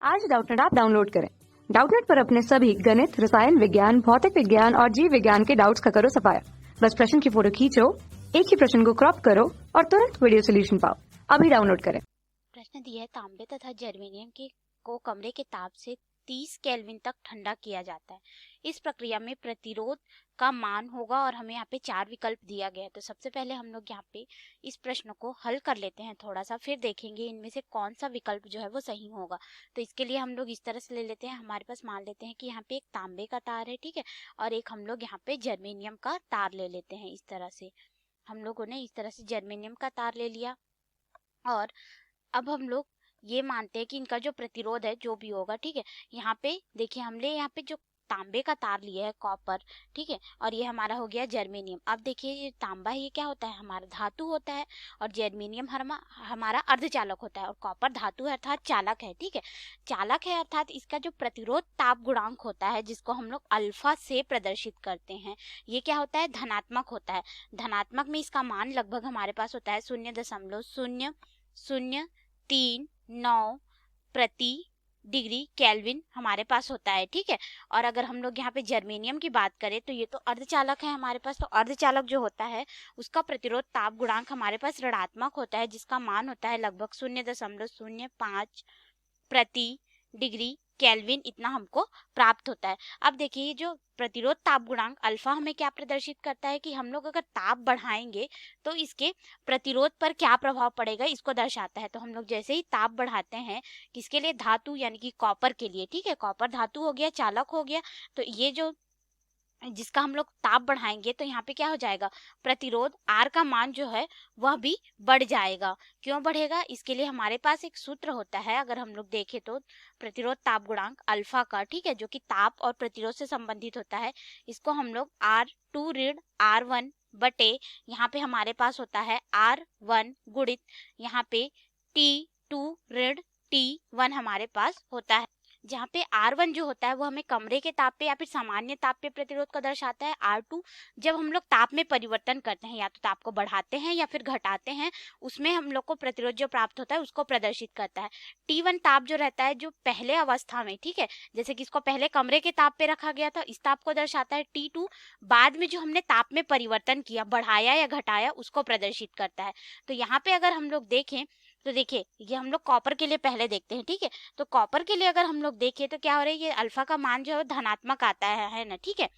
आज Doubtnut app download करें। Doubtnut पर अपने सभी गणित, रसायन विज्ञान, भौतिक विज्ञान और जीव विज्ञान के डाउट्स का करो सफाया। बस प्रश्न की फोटो खींचो, एक ही प्रश्न को क्रॉप करो और तुरंत वीडियो सोल्यूशन पाओ। अभी डाउनलोड करें। प्रश्न दिया है, तांबे तथा जर्मेनियम को कमरे के ताप से 30 केल्विन तक ठंडा किया जाता है। इस प्रक्रिया में प्रतिरोध का मान होगा और हमें यहाँ पे 4 विकल्प दिया गया है। तो सबसे पहले हम लोग यहाँ पे इस प्रश्न को हल कर लेते हैं थोड़ा सा, फिर देखेंगे इनमें से कौन सा विकल्प जो है वो सही होगा। तो इसके लिए हम लोग इस तरह से ले लेते हैं, हमारे पास मान लेते हैं कि यहाँ पे एक तांबे का तार है, ठीक है, और एक हम लोग यहाँ पे जर्मेनियम का तार ले लेते हैं। इस तरह से हम लोगों ने इस तरह से जर्मेनियम का तार ले लिया और अब हम लोग ये मानते हैं कि इनका जो प्रतिरोध है जो भी होगा, ठीक है, यहाँ पे देखिए हमने यहाँ पे जो तांबे का तार लिया है कॉपर, ठीक है, और ये हमारा हो गया जर्मेनियम। अब देखिए ये तांबा है, ये क्या होता है, हमारा धातु होता है, और जर्मेनियम हमारा अर्धचालक होता है, और कॉपर धातु है अर्थात चालक है, ठीक है, चालक है अर्थात इसका जो प्रतिरोध ताप गुणांक होता है जिसको हम लोग अल्फा से प्रदर्शित करते हैं, ये क्या होता है, धनात्मक होता है। धनात्मक में इसका मान लगभग हमारे पास होता है 0.0039 प्रति डिग्री केल्विन हमारे पास होता है, ठीक है। और अगर हम लोग यहाँ पे जर्मेनियम की बात करें तो ये तो अर्धचालक है हमारे पास, तो अर्धचालक जो होता है उसका प्रतिरोध ताप गुणांक हमारे पास ऋणात्मक होता है जिसका मान होता है लगभग 0.05 प्रति डिग्री केल्विन, इतना हमको प्राप्त होता है। अब देखिए ये जो प्रतिरोध ताप गुणांक अल्फा हमें क्या प्रदर्शित करता है कि हम लोग अगर ताप बढ़ाएंगे तो इसके प्रतिरोध पर क्या प्रभाव पड़ेगा इसको दर्शाता है। तो हम लोग जैसे ही ताप बढ़ाते हैं किसके लिए, धातु यानी कि कॉपर के लिए, ठीक है, कॉपर धातु हो गया, चालक हो गया, तो ये जो जिसका हम लोग ताप बढ़ाएंगे तो यहाँ पे क्या हो जाएगा, प्रतिरोध R का मान जो है वह भी बढ़ जाएगा। क्यों बढ़ेगा, इसके लिए हमारे पास एक सूत्र होता है, अगर हम लोग देखें तो प्रतिरोध ताप गुणांक अल्फा का, ठीक है, जो कि ताप और प्रतिरोध से संबंधित होता है, इसको हम लोग R2 ऋण R1 बटे यहाँ पे हमारे पास होता है R1 गुणित यहाँ पे T2 ऋण T1 हमारे पास होता है, जहाँ पे R1 जो होता है वो हमें कमरे के ताप पे या फिर सामान्य ताप पे प्रतिरोध का दर्शाता है। R2 जब हम लोग ताप में परिवर्तन करते हैं, या तो ताप को बढ़ाते हैं या फिर घटाते हैं, उसमें हम लोग को प्रतिरोध जो प्राप्त होता है उसको प्रदर्शित करता है। T1 ताप जो रहता है जो पहले अवस्था में, ठीक है, जैसे कि इसको पहले कमरे के ताप पे रखा गया था, इस ताप को दर्शाता है। T2 बाद में जो हमने ताप में परिवर्तन किया, बढ़ाया या घटाया, उसको प्रदर्शित करता है। तो यहाँ पे अगर हम लोग देखें तो देखिए ये हम लोग कॉपर के लिए पहले देखते हैं, ठीक है, तो कॉपर के लिए अगर हम लोग देखें तो क्या हो रहा है, ये अल्फा का मान जो है धनात्मक आता है ना, ठीक है,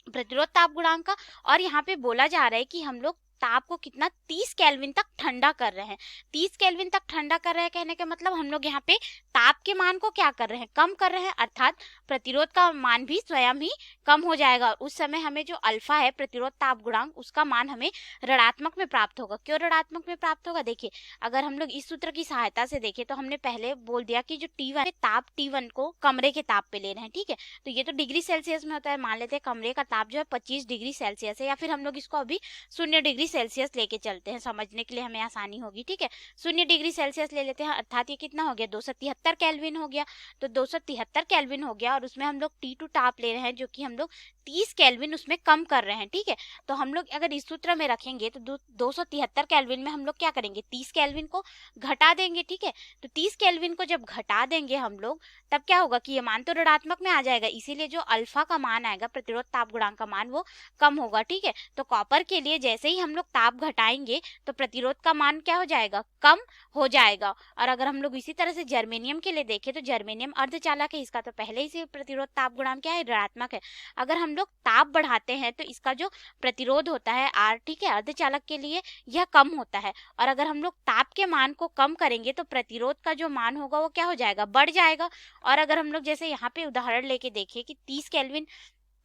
प्रतिरोध ताप गुणांक का। और यहाँ पे बोला जा रहा है कि हम लोग ताप को कितना 30 केल्विन तक ठंडा कर रहे हैं। 30 केल्विन तक ठंडा कर रहे हैं कहने का मतलब हम लोग यहाँ पे ताप के मान को क्या कर रहे हैं, कम कर रहे हैं, अर्थात प्रतिरोध का मान भी स्वयं ही कम हो जाएगा। और उस समय हमें जो अल्फा है प्रतिरोध ताप गुणांक उसका मान हमें ऋणात्मक में प्राप्त होगा। क्यों ऋणात्मक में प्राप्त होगा, देखिए अगर हम लोग इस सूत्र की सहायता से देखें तो हमने पहले बोल दिया कि जो T1 ताप T1 को कमरे के ताप पे ले रहे हैं, ठीक है, तो ये तो डिग्री सेल्सियस में होता है, मान लेते हैं कमरे का ताप जो है 25 डिग्री सेल्सियस है, या फिर हम लोग इसको अभी 0 डिग्री सेल्सियस लेके चलते हैं, समझने के लिए हमें आसानी होगी, ठीक है, 0 डिग्री सेल्सियस ले लेते हैं, अर्थात ये कितना हो गया, 273 केल्विन हो गया। तो 273 केल्विन हो गया और उसमें हम लोग T2 ताप ले रहे हैं जो कि हम लोग 30 केल्विन उसमें कम कर रहे हैं, ठीक है। तो हम लोग अगर इस सूत्र में रखेंगे तो 273 केल्विन में हम लोग क्या करेंगे, 30 केल्विन को घटा देंगे, ठीक है, तो 30 केल्विन को जब घटा देंगे हम लोग तब क्या होगा कि ये मान तो ऋणात्मक में आ जाएगा, इसीलिए जो अल्फा का मान आएगा प्रतिरोध ताप गुणांक का मान वो कम होगा, ठीक है। तो कॉपर के लिए जैसे ही हम लोग ताप घटाएंगे तो प्रतिरोध का मान क्या हो जाएगा, कम हो जाएगा। और अगर हम लोग इसी तरह से जर्मेनियम के लिए देखें तो जर्मेनियम अर्धचालक है, इसका तो पहले ही से प्रतिरोध ताप गुणांक क्या है, ऋणात्मक है। अगर हम लोग ताप बढ़ाते हैं तो इसका जो प्रतिरोध होता है R, ठीक है, अर्धचालक के लिए यह कम होता है, और अगर हम लोग ताप के मान को कम करेंगे तो प्रतिरोध का जो मान होगा वो क्या हो जाएगा, बढ़ जाएगा। और अगर हम लोग जैसे यहाँ पे उदाहरण लेके देखें कि 30 केल्विन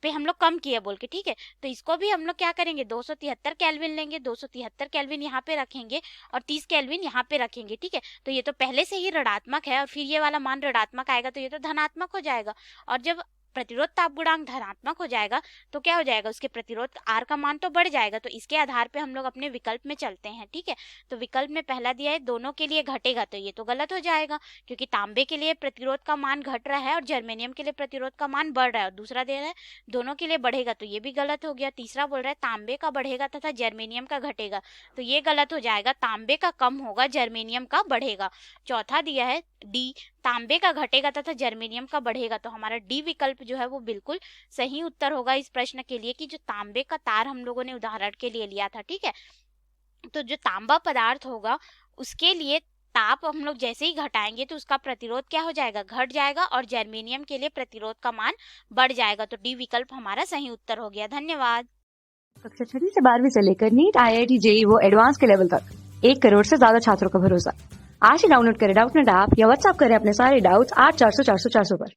पे हम लोग कम किया बोल के, ठीक है, तो इसको भी हम लोग क्या करेंगे, 273 केल्विन लेंगे, 273 केल्विन यहाँ पे रखेंगे और 30 केल्विन यहाँ पे रखेंगे, ठीक है, तो ये तो पहले से ही ऋणात्मक है और फिर ये वाला मान ऋणात्मक आएगा तो ये तो धनात्मक हो जाएगा। और जब प्रतिरोध ताप गुणांक धनात्मक हो जाएगा तो क्या हो जाएगा, उसके प्रतिरोध R का मान तो बढ़ जाएगा। तो इसके आधार पे हम लोग अपने विकल्प में चलते हैं, ठीक है, तो विकल्प में पहला दिया है दोनों के लिए घटेगा, तो ये तो गलत हो जाएगा क्योंकि तांबे के लिए प्रतिरोध का मान घट रहा है और जर्मेनियम के लिए प्रतिरोध का मान बढ़ रहा है, और दूसरा दे रहा है दोनों के लिए बढ़ेगा, तो ये भी गलत हो गया। तीसरा बोल रहा है तांबे का बढ़ेगा तथा जर्मेनियम का घटेगा, तो ये गलत हो जाएगा, तांबे का कम होगा, जर्मेनियम का बढ़ेगा। चौथा दिया है D, तांबे का घटेगा तथा जर्मेनियम का बढ़ेगा। तो हमारा डी विकल्प जो है वो बिल्कुल सही उत्तर होगा इस प्रश्न के लिए, कि जो तांबे का तार हम लोगों ने उदाहरण के लिए लिया था, ठीक है। तो जो तांबा पदार्थ होगा उसके लिए ताप हम लोग जैसे ही घटाएंगे तो उसका प्रतिरोध क्या हो जाएगा, घट जाएगा, और जर्मेनियम के लिए प्रतिरोध का मान बढ़ जाएगा। तो डी विकल्प हमारा सही उत्तर हो गया। धन्यवाद। कक्षा 6 से 12वीं से लेकर नीट, IIT, JEE वो एडवांस के लेवल तक 1 करोड़ से ज्यादा छात्रों का भरोसा। आज ही डाउनलोड करें डाउटनेट ऐप या व्हाट्सएप करें अपने सारे डाउट्स 8400 400 400 पर।